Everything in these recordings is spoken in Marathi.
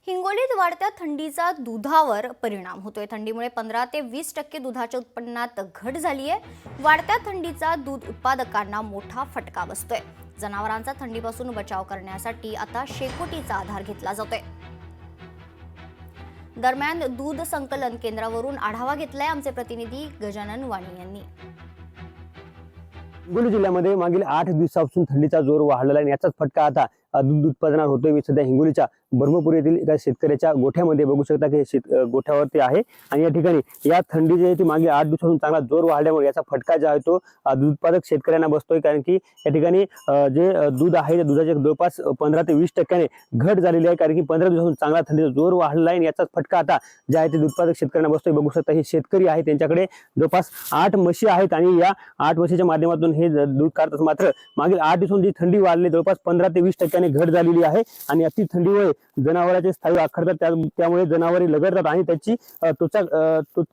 हिंगोलीत वाढत्या थंडीचा दुधावर परिणाम होतोय। थंडीमुळे 15 ते 20% दुधाच्या उत्पन्नात घट झाली आहे। वाढत्या थंडीचा दूध उत्पादकांना मोठा फटका बसतोय। जनावरांचा थंडीपासून बचाव करण्यासाठी आता शेकोटीचा आधार घेतला जातोय। दरम्यान दूध संकलन केंद्रावरून आढावा घेतलाय आमचे प्रतिनिधी गजानन वाणी यांनी। हिंगोली जिल्ह्यामध्ये मागील 8 दिवसापासून थंडीचा जोर वाढलेला आहे। याचाच फटका आता दूध उत्पादनावर होतोय। मी सध्या हिंगोलीच्या बर्मपूर येथील एका शेतकऱ्याच्या गोठ्यामध्ये बघू शकता की गोठ्यावरती आहे आणि या ठिकाणी या थंडी जी आहे ती मागे 8 दिवसापासून चांगला जोर वाढल्यामुळे याचा फटका जो आहे तो दूध उत्पादक शेतकऱ्यांना बसतोय। कारण की या ठिकाणी जे दूध आहे त्या दुधाचे जवळपास 15 ते 20% घट झालेली आहे। कारण की 15 दिवसापासून चांगला थंडीचा जोर वाढलेला आहे। याचाच फटका आता जे आहे ते दूध उत्पादक शेतकऱ्यांना बसतोय। बघू शकता हे शेतकरी आहे, त्यांच्याकडे जवळपास 8 म्हशी आहेत आणि या 8 म्हशीच्या माध्यमातून हे दूध काढतात। मात्र मागील 8 दिवसांची जी थंडी वाढली जवळपास 15 ते 20% घट झालेली आहे आणि अति थंडीमुळे जनावरांचे स्थायू आखडतात, त्यामुळे जनावरे लगडतात आणि त्याची त्वचा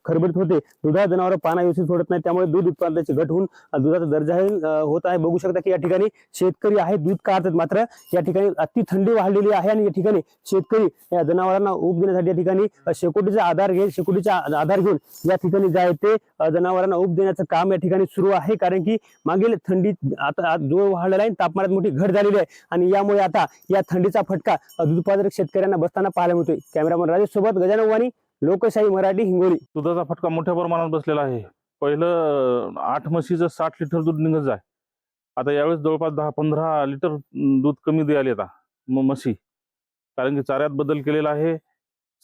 खरबडत होते। दुधाळ जनावर पाना व्यवस्थित सोडत नाही, त्यामुळे दूध उत्पादनाची घट होऊन दुधाचा दर्जाही होत आहे। बघू शकता की या ठिकाणी शेतकरी आहे दूध काढतात, मात्र या ठिकाणी अति थंडी वाढलेली आहे आणि या ठिकाणी शेतकरी या जनावरांना ऊब देण्यासाठी या ठिकाणी शेकोटीचा आधार घेऊन या ठिकाणी जे आहे ते जनावरांना ऊब देण्याचं काम या ठिकाणी सुरू आहे। कारण की मागील थंडी आता जोर वाढलेला आहे, तापमानात मोठी घट झालेली आहे आणि यामुळे आता या थंडीचा फटका दूध उत्पादक शेतकऱ्यांना बसताना पाहायला मिळतोय। कॅमेरामन राजेश सोबत गजानन वाणी, लोकशाही मराठी, हिंगोली। दुधाचा फटका मोठ्या प्रमाणात बसलेला आहे। पहिलं 8 म्हशीचं 60 लिटर दूध निघत जाय, आता यावेळेस जवळपास 10-15 लिटर दूध कमी द्यायला येतात म्हशी। कारण की चाऱ्यात बदल केलेला आहे,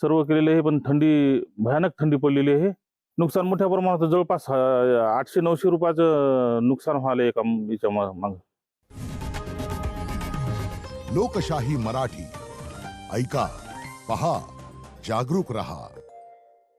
सर्व केलेले आहे, पण भयानक थंडी पडलेली आहे। नुकसान मोठ्या प्रमाणात जवळपास 800-900 रुपयाचं नुकसान व्हायला एका याच्या मागं। लोकशाही मराठी, ऐका, पहा, जागरूक रहा।